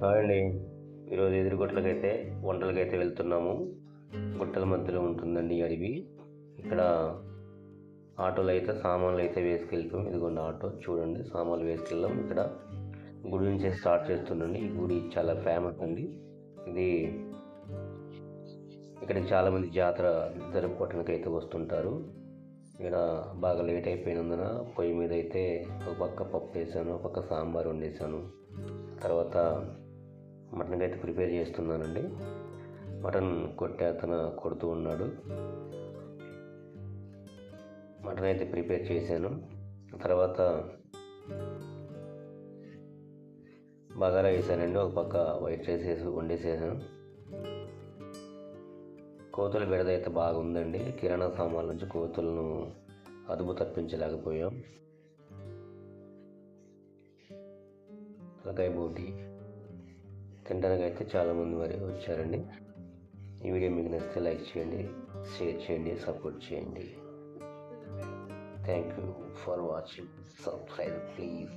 Hi అండి. ఈరోజు ఎదురుగొట్లకైతే వంటలకైతే వెళ్తున్నాము. గుట్టల మధ్యలో ఉంటుందండి ఈ అడవి. ఇక్కడ ఆటోలో అయితే సామాన్లు అయితే వేసుకెళ్తాం. ఇదిగోండి ఆటో చూడండి, సామాన్లు వేసుకెళ్ళాం. ఇక్కడ గుడి నుంచి స్టార్ట్ చేస్తుండండి. ఈ గుడి చాలా ఫేమస్ అండి. ఇది ఇక్కడికి చాలామంది జాతర జరుపుకోవటానికి అయితే వస్తుంటారు. ఇక్కడ బాగా లేట్ అయిపోయినందున పొయ్యి మీద అయితే ఒక పక్క పప్పు వేసాను, ఒక పక్క సాంబార్ వండేసాను. తర్వాత మటన్కి అయితే ప్రిపేర్ చేస్తున్నానండి. మటన్ కొట్టే అతను కొడుతూ ఉన్నాడు. మటన్ అయితే ప్రిపేర్ చేశాను. తర్వాత బగారా వేసానండి, ఒక పక్క వైట్ రైస్ వేసి వండేసేసాను. కోతుల బెడద అయితే బాగుందండి. కిరాణా సామాన్ల నుంచి కోతులను అదుపు తప్పించలేకపోయాం. తలకాయ బోటి తినడానికి అయితే చాలామంది మరి వచ్చారండి. ఈ వీడియో మీకు నచ్చితే లైక్ చేయండి, షేర్ చేయండి, సపోర్ట్ చేయండి. Thank you for watching. Subscribe please.